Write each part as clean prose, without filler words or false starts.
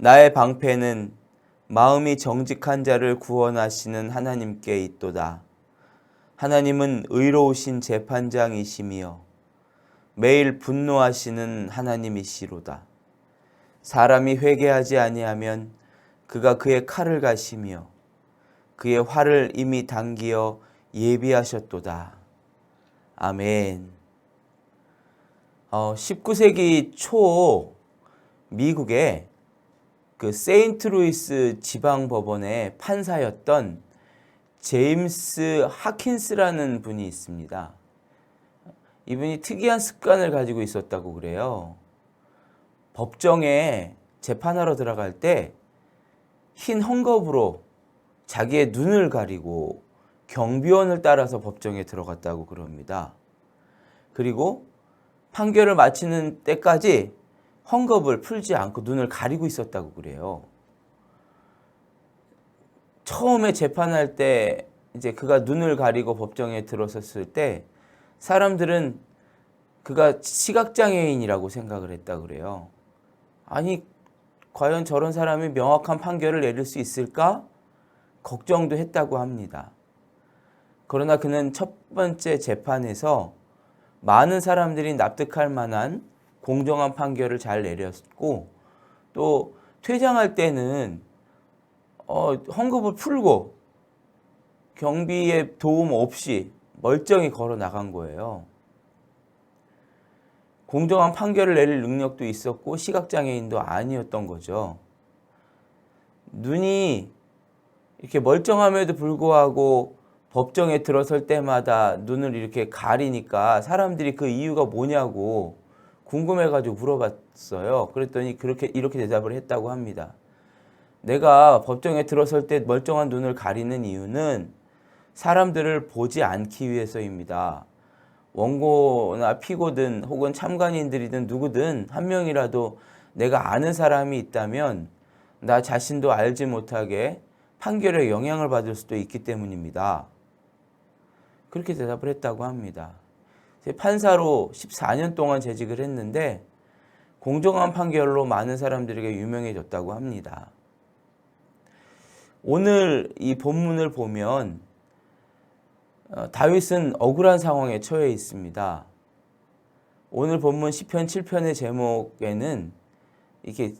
나의 방패는 마음이 정직한 자를 구원하시는 하나님께 있도다. 하나님은 의로우신 재판장이시며 매일 분노하시는 하나님이시로다. 사람이 회개하지 아니하면 그가 그의 칼을 가시며 그의 활을 이미 당기어 예비하셨도다. 아멘. 19세기 초 미국의 그 세인트루이스 지방법원의 판사였던 제임스 하킨스라는 분이 있습니다. 이분이 특이한 습관을 가지고 있었다고 그래요. 법정에 재판하러 들어갈 때 흰 헝겊으로 자기의 눈을 가리고 경비원을 따라서 법정에 들어갔다고 그럽니다. 그리고 판결을 마치는 때까지 헝겊을 풀지 않고 눈을 가리고 있었다고 그래요. 처음에 재판할 때 이제 그가 눈을 가리고 법정에 들어섰을 때 사람들은 그가 시각장애인이라고 생각을 했다고 그래요. 아니, 과연 저런 사람이 명확한 판결을 내릴 수 있을까? 걱정도 했다고 합니다. 그러나 그는 첫 번째 재판에서 많은 사람들이 납득할 만한 공정한 판결을 잘 내렸고, 또 퇴장할 때는 헝겊을 풀고 경비의 도움 없이 멀쩡히 걸어 나간 거예요. 공정한 판결을 내릴 능력도 있었고 시각장애인도 아니었던 거죠. 눈이 이렇게 멀쩡함에도 불구하고 법정에 들어설 때마다 눈을 이렇게 가리니까 사람들이 그 이유가 뭐냐고 궁금해가지고 물어봤어요. 그랬더니 이렇게 대답을 했다고 합니다. 내가 법정에 들어설 때 멀쩡한 눈을 가리는 이유는 사람들을 보지 않기 위해서입니다. 원고나 피고든 혹은 참관인들이든 누구든 한 명이라도 내가 아는 사람이 있다면 나 자신도 알지 못하게 판결에 영향을 받을 수도 있기 때문입니다. 그렇게 대답을 했다고 합니다. 판사로 14년 동안 재직을 했는데 공정한 판결로 많은 사람들에게 유명해졌다고 합니다. 오늘 이 본문을 보면 다윗은 억울한 상황에 처해 있습니다. 오늘 본문 시편 7편의 제목에는 이렇게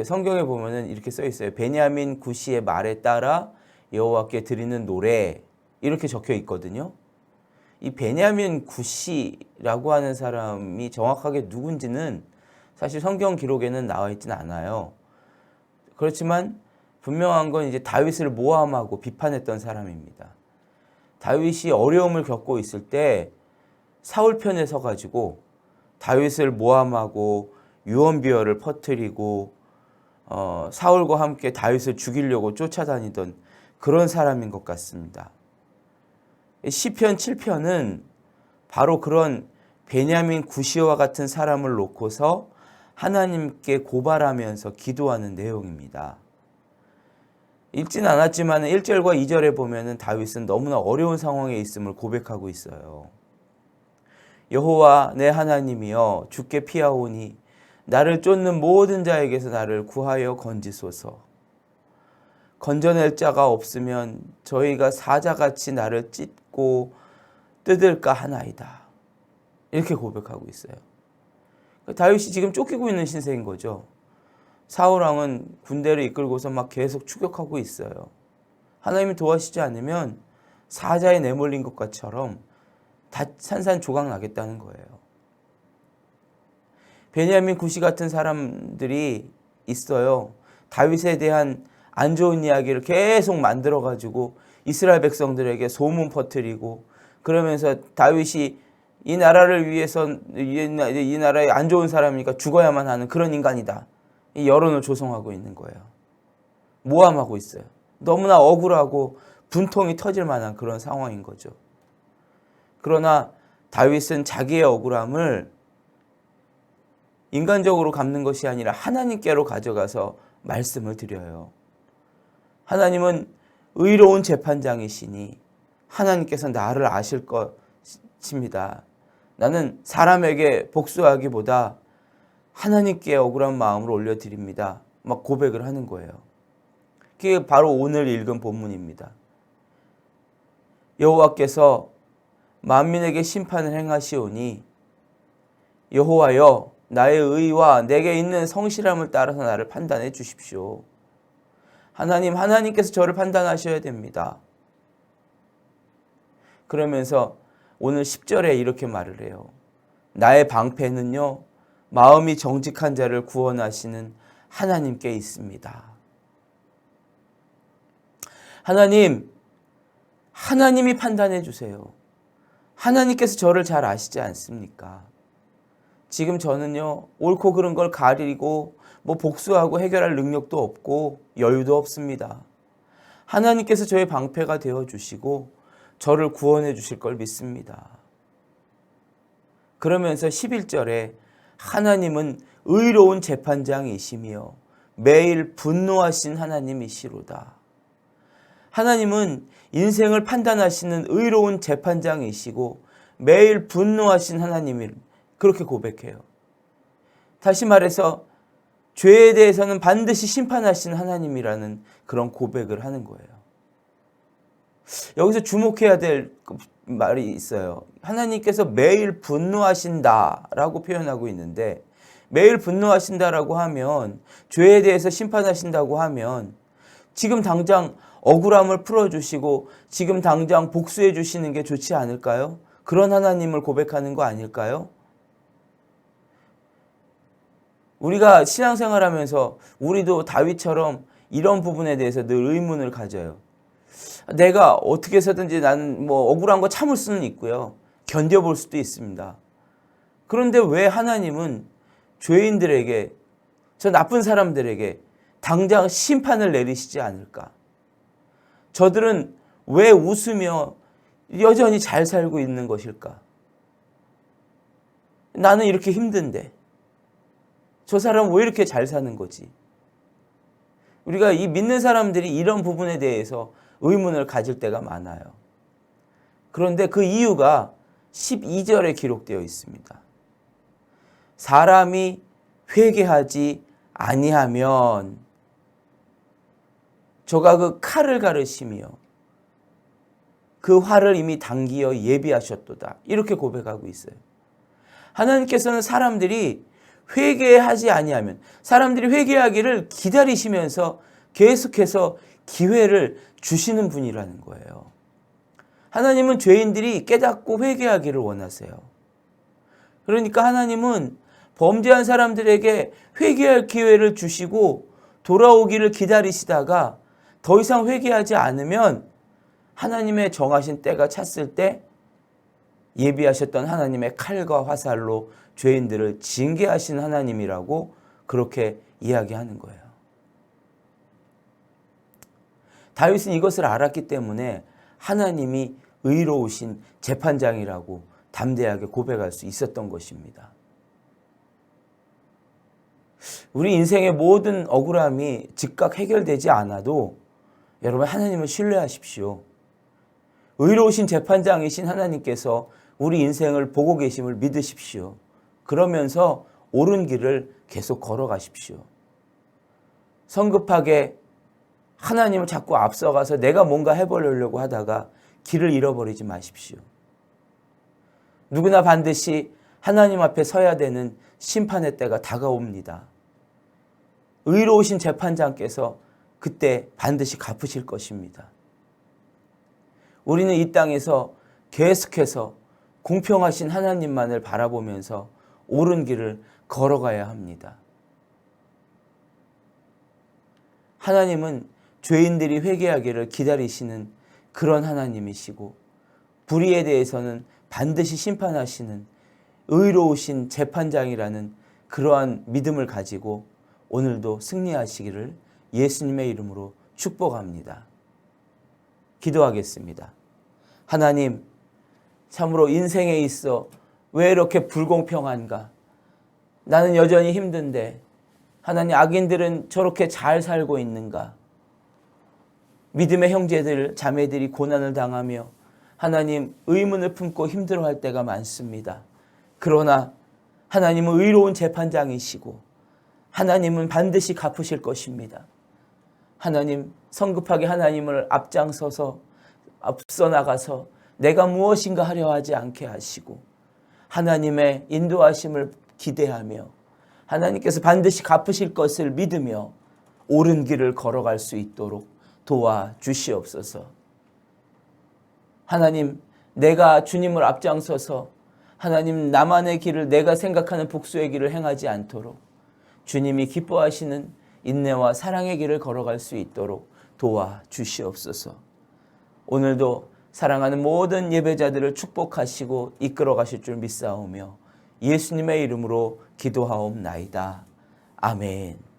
성경에 보면은 이렇게 써 있어요. 베냐민 구시의 말에 따라 여호와께 드리는 노래, 이렇게 적혀 있거든요. 이 베냐민 구시라고 하는 사람이 정확하게 누군지는 사실 성경 기록에는 나와 있지는 않아요. 그렇지만 분명한 건 이제 다윗을 모함하고 비판했던 사람입니다. 다윗이 어려움을 겪고 있을 때 사울 편에 서가지고 다윗을 모함하고 유언비어를 퍼뜨리고 사울과 함께 다윗을 죽이려고 쫓아다니던 그런 사람인 것 같습니다. 시편 7편은 바로 그런 베냐민 구시와 같은 사람을 놓고서 하나님께 고발하면서 기도하는 내용입니다. 읽진 않았지만 1절과 2절에 보면은 다윗은 너무나 어려운 상황에 있음을 고백하고 있어요. 여호와 내 하나님이여 주께 피하오니 나를 쫓는 모든 자에게서 나를 구하여 건지소서. 건져낼 자가 없으면 저희가 사자같이 나를 찢고 뜯을까 하나이다. 이렇게 고백하고 있어요. 다윗이 지금 쫓기고 있는 신세인 거죠. 사울왕은 군대를 이끌고서 막 계속 추격하고 있어요. 하나님이 도와주지 않으면 사자에 내몰린 것처럼 다 산산조각 나겠다는 거예요. 베냐민 구시 같은 사람들이 있어요. 다윗에 대한 안 좋은 이야기를 계속 만들어가지고 이스라엘 백성들에게 소문 퍼뜨리고, 그러면서 다윗이 이 나라를 위해서 이 나라에 안 좋은 사람이니까 죽어야만 하는 그런 인간이다. 이 여론을 조성하고 있는 거예요. 모함하고 있어요. 너무나 억울하고 분통이 터질 만한 그런 상황인 거죠. 그러나 다윗은 자기의 억울함을 인간적으로 갚는 것이 아니라 하나님께로 가져가서 말씀을 드려요. 하나님은 의로운 재판장이시니 하나님께서 나를 아실 것입니다. 나는 사람에게 복수하기보다 하나님께 억울한 마음을 올려드립니다. 막 고백을 하는 거예요. 그게 바로 오늘 읽은 본문입니다. 여호와께서 만민에게 심판을 행하시오니 여호와여 나의 의와 내게 있는 성실함을 따라서 나를 판단해 주십시오. 하나님께서 저를 판단하셔야 됩니다. 그러면서 오늘 10절에 이렇게 말을 해요. 나의 방패는요, 마음이 정직한 자를 구원하시는 하나님께 있습니다. 하나님이 판단해 주세요. 하나님께서 저를 잘 아시지 않습니까? 지금 저는요, 옳고 그른 걸 가리고 복수하고 해결할 능력도 없고 여유도 없습니다. 하나님께서 저의 방패가 되어 주시고 저를 구원해 주실 걸 믿습니다. 그러면서 11절에 하나님은 의로운 재판장이시며 매일 분노하신 하나님이시로다. 하나님은 인생을 판단하시는 의로운 재판장이시고 매일 분노하신 하나님을 그렇게 고백해요. 다시 말해서 죄에 대해서는 반드시 심판하시는 하나님이라는 그런 고백을 하는 거예요. 여기서 주목해야 될 말이 있어요. 하나님께서 매일 분노하신다라고 표현하고 있는데, 매일 분노하신다라고 하면, 죄에 대해서 심판하신다고 하면 지금 당장 억울함을 풀어주시고 지금 당장 복수해 주시는 게 좋지 않을까요? 그런 하나님을 고백하는 거 아닐까요? 우리가 신앙생활하면서 우리도 다윗처럼 이런 부분에 대해서 늘 의문을 가져요. 내가 어떻게 해서든지 나는 억울한 거 참을 수는 있고요. 견뎌볼 수도 있습니다. 그런데 왜 하나님은 죄인들에게, 저 나쁜 사람들에게 당장 심판을 내리시지 않을까? 저들은 왜 웃으며 여전히 잘 살고 있는 것일까? 나는 이렇게 힘든데 저 사람은 왜 이렇게 잘 사는 거지? 우리가 이 믿는 사람들이 이런 부분에 대해서 의문을 가질 때가 많아요. 그런데 그 이유가 12절에 기록되어 있습니다. 사람이 회개하지 아니하면 저가 그 칼을 가르시며 그 활을 이미 당기어 예비하셨도다. 이렇게 고백하고 있어요. 하나님께서는 사람들이 회개하지 아니하면, 사람들이 회개하기를 기다리시면서 계속해서 기회를 주시는 분이라는 거예요. 하나님은 죄인들이 깨닫고 회개하기를 원하세요. 그러니까 하나님은 범죄한 사람들에게 회개할 기회를 주시고 돌아오기를 기다리시다가 더 이상 회개하지 않으면 하나님의 정하신 때가 찼을 때 예비하셨던 하나님의 칼과 화살로 죄인들을 징계하신 하나님이라고 그렇게 이야기하는 거예요. 다윗은 이것을 알았기 때문에 하나님이 의로우신 재판장이라고 담대하게 고백할 수 있었던 것입니다. 우리 인생의 모든 억울함이 즉각 해결되지 않아도 여러분, 하나님을 신뢰하십시오. 의로우신 재판장이신 하나님께서 우리 인생을 보고 계심을 믿으십시오. 그러면서 옳은 길을 계속 걸어가십시오. 성급하게 하나님을 자꾸 앞서가서 내가 뭔가 해보려고 하다가 길을 잃어버리지 마십시오. 누구나 반드시 하나님 앞에 서야 되는 심판의 때가 다가옵니다. 의로우신 재판장께서 그때 반드시 갚으실 것입니다. 우리는 이 땅에서 계속해서 공평하신 하나님만을 바라보면서 옳은 길을 걸어가야 합니다. 하나님은 죄인들이 회개하기를 기다리시는 그런 하나님이시고, 불의에 대해서는 반드시 심판하시는 의로우신 재판장이라는 그러한 믿음을 가지고 오늘도 승리하시기를 예수님의 이름으로 축복합니다. 기도하겠습니다. 하나님, 참으로 인생에 있어 왜 이렇게 불공평한가? 나는 여전히 힘든데 하나님, 악인들은 저렇게 잘 살고 있는가? 믿음의 형제들, 자매들이 고난을 당하며 하나님 의문을 품고 힘들어할 때가 많습니다. 그러나 하나님은 의로운 재판장이시고 하나님은 반드시 갚으실 것입니다. 하나님, 성급하게 하나님을 앞장서서 앞서 나가서 내가 무엇인가 하려 하지 않게 하시고 하나님의 인도하심을 기대하며 하나님께서 반드시 갚으실 것을 믿으며 옳은 길을 걸어갈 수 있도록 도와주시옵소서. 하나님, 내가 주님을 앞장서서 하나님 나만의 길을 내가 생각하는 복수의 길을 행하지 않도록 주님이 기뻐하시는 인내와 사랑의 길을 걸어갈 수 있도록 도와주시옵소서. 오늘도 사랑하는 모든 예배자들을 축복하시고 이끌어 가실 줄 믿사오며 예수님의 이름으로 기도하옵나이다. 아멘.